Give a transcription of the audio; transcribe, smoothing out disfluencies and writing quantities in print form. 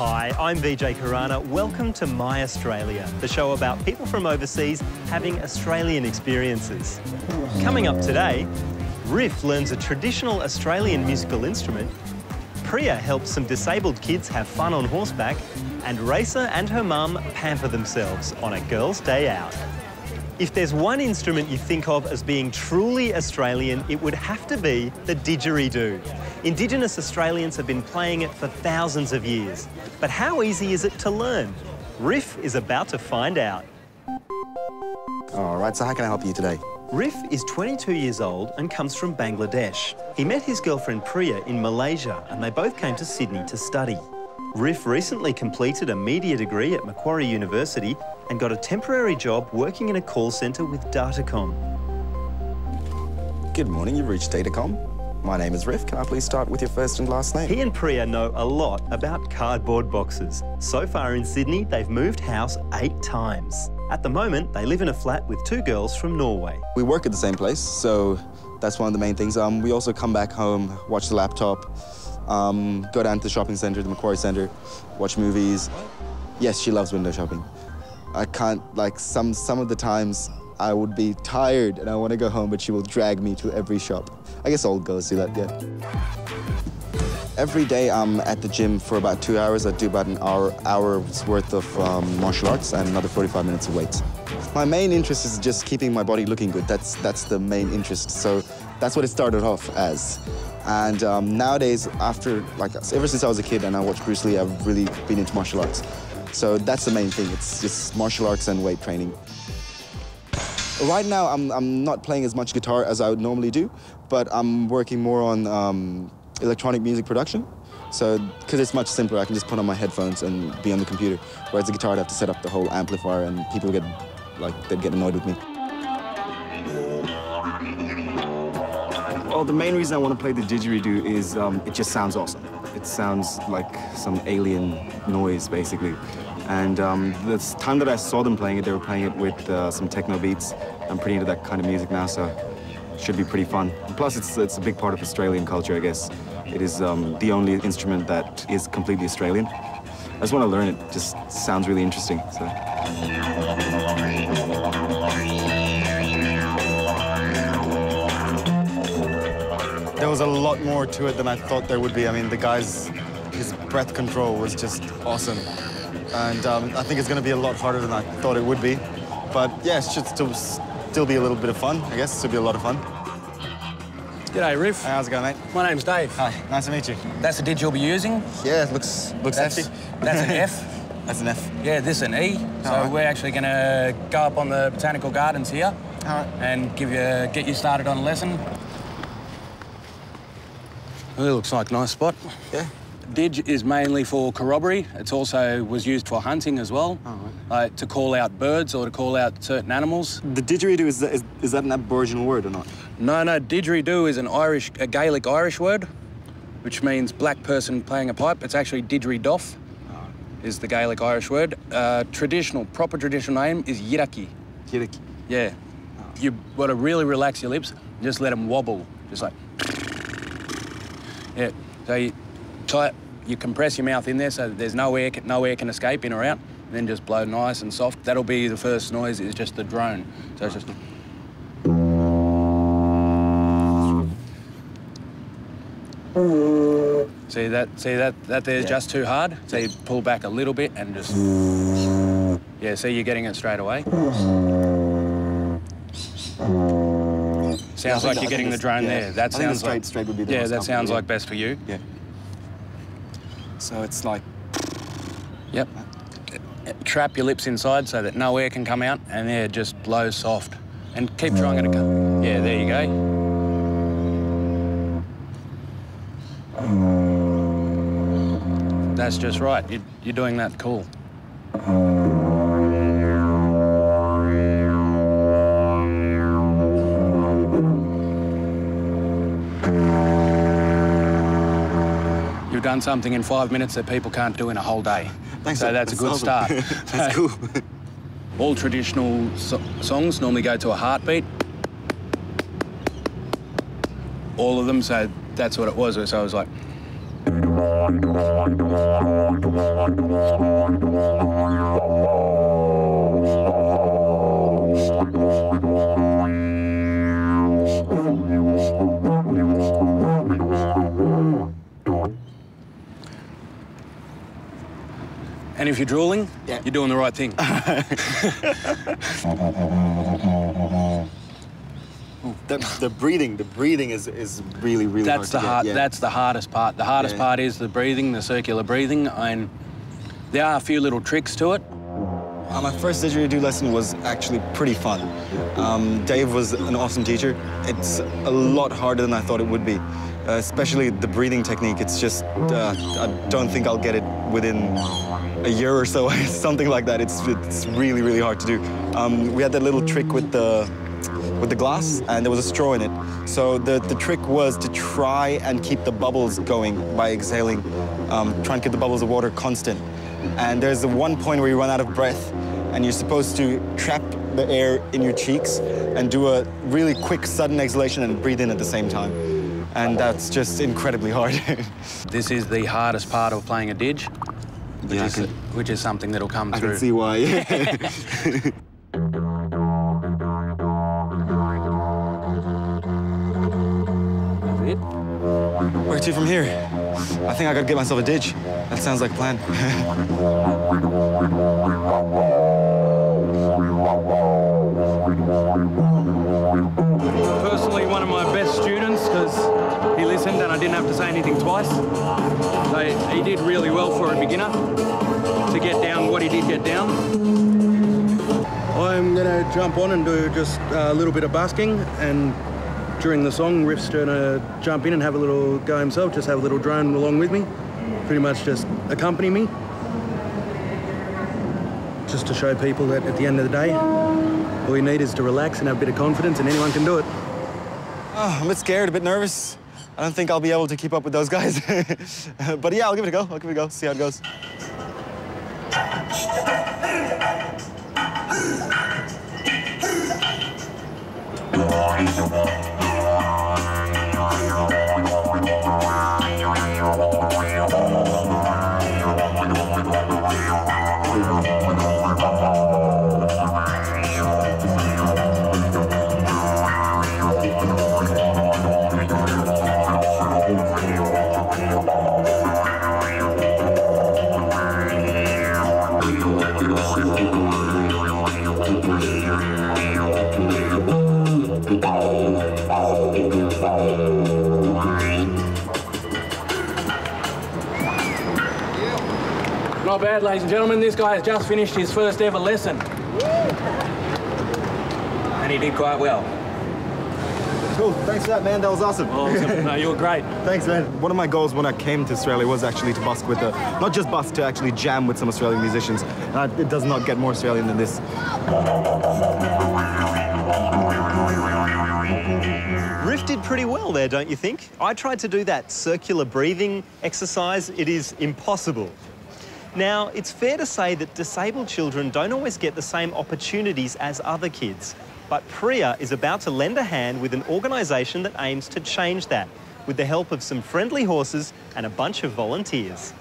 Hi, I'm VJ Karana. Welcome to My Australia, the show about people from overseas having Australian experiences. Coming up today, Riff learns a traditional Australian musical instrument, Priya helps some disabled kids have fun on horseback, and Raisa and her mum pamper themselves on a girls' day out. If there's one instrument you think of as being truly Australian, it would have to be the didgeridoo. Indigenous Australians have been playing it for thousands of years. But how easy is it to learn? Riff is about to find out. All right, so how can I help you today? Riff is 22 years old and comes from Bangladesh. He met his girlfriend Priya in Malaysia and they both came to Sydney to study. Riff recently completed a media degree at Macquarie University and got a temporary job working in a call centre with Datacom. Good morning, you've reached Datacom. My name is Riff. Can I please start with your first and last name? He and Priya know a lot about cardboard boxes. So far in Sydney, they've moved house 8 times. At the moment, they live in a flat with 2 girls from Norway. We work at the same place, so that's one of the main things. We also come back home, watch the laptop, go down to the shopping centre, the Macquarie Centre, watch movies. Yes, she loves window shopping. I can't, like, some of the times I would be tired and I want to go home, but she will drag me to every shop. I guess all girls do that, yeah. Every day I'm at the gym for about 2 hours. I do about an hour's worth of martial arts and another 45 minutes of weights. My main interest is just keeping my body looking good. That's the main interest. So that's what it started off as. And nowadays, ever since I was a kid and I watched Bruce Lee, I've really been into martial arts. So that's the main thing. It's just martial arts and weight training. Right now, I'm not playing as much guitar as I would normally do, but I'm working more on electronic music production. So, because it's much simpler, I can just put on my headphones and be on the computer. Whereas the guitar, I'd have to set up the whole amplifier and people they'd get annoyed with me. Well, the main reason I want to play the didgeridoo is it just sounds awesome. It sounds like some alien noise, basically. And the time that I saw them playing it, they were playing it with some techno beats. I'm pretty into that kind of music now, so it should be pretty fun. And plus, it's a big part of Australian culture, I guess. It is the only instrument that is completely Australian. I just want to learn it. It just sounds really interesting. So. There was a lot more to it than I thought there would be. I mean, his breath control was just awesome. And I think it's going to be a lot harder than I thought it would be. But yeah, it should still be a little bit of fun, I guess. It should be a lot of fun. G'day, Riff. Hey, how's it going, mate? My name's Dave. Hi, nice to meet you. That's the didge you'll be using. Yeah, it looks empty. That's an F. That's an F. Yeah, this is an E. So right. We're actually going to go up on the botanical gardens here and get you started on a lesson. Well, it looks like a nice spot. Yeah. Didge is mainly for corroboree. It also was used for hunting as well, like to call out birds or to call out certain animals. The didgeridoo, is that an Aboriginal word or not? No, didgeridoo is a Gaelic Irish word, which means black person playing a pipe. It's actually didgeridoff, is the Gaelic Irish word. Proper traditional name is yiraki. Yiraki. Yeah. You got to really relax your lips, just let them wobble, just like. Yeah. So you compress your mouth in there so that there's no air can escape in or out, and then just blow nice and soft. That'll be the first noise, is just the drone. So it's just. See that there's just too hard? So you pull back a little bit and just... Yeah, see, you're getting it straight away. Sounds like you're getting the drone there. That sounds like... straight would be the most that sounds comfortable, like best for you. Yeah. So it's like... Yep. Trap your lips inside so that no air can come out, and there, just blow soft. And keep trying it to come. Yeah, there you go. That's just right. You're doing that cool. You've done something in 5 minutes that people can't do in a whole day. Thanks, so that's a good awesome. start. That's cool. All traditional songs normally go to a heartbeat. All of them, so that's what it was. So I was like... And if you're drooling, yeah, you're doing the right thing. The breathing is really, really hard to get. Yeah. That's the hardest part. The hardest part is the breathing, the circular breathing, and there are a few little tricks to it. My first didgeridoo lesson was actually pretty fun. Dave was an awesome teacher. It's a lot harder than I thought it would be, especially the breathing technique. It's just, I don't think I'll get it within a year or so, something like that. It's really, really hard to do. We had that little trick with the glass, and there was a straw in it. So the trick was to try and keep the bubbles going by exhaling, try and keep the bubbles of water constant. And there's the one point where you run out of breath, and you're supposed to trap the air in your cheeks and do a really quick, sudden exhalation and breathe in at the same time. And that's just incredibly hard. This is the hardest part of playing a didge, which is something that'll come through. I can see why. That's it. Where to from here? I think I gotta get myself a didge. That sounds like a plan. Personally, one of my best students, because he listened and I didn't have to say anything twice. So he did really well for a beginner to get down what he did get down. I'm gonna jump on and do just a little bit of busking, and during the song, Riff's gonna jump in and have a little go himself, just have a little drone along with me. Pretty much just accompany me. Just to show people that at the end of the day, all you need is to relax and have a bit of confidence, and anyone can do it. Oh, I'm a bit scared, a bit nervous. I don't think I'll be able to keep up with those guys. But yeah, I'll give it a go. I'll give it a go, see how it goes. Not bad, ladies and gentlemen. This guy has just finished his first ever lesson. And he did quite well. Cool, thanks for that, man. That was awesome. Awesome. No, you were great. Thanks, man. One of my goals when I came to Australia was actually to busk with not just busk, to actually jam with some Australian musicians. It does not get more Australian than this. Riff did pretty well there, don't you think? I tried to do that circular breathing exercise. It is impossible. Now, it's fair to say that disabled children don't always get the same opportunities as other kids. But Priya is about to lend a hand with an organisation that aims to change that, with the help of some friendly horses and a bunch of volunteers.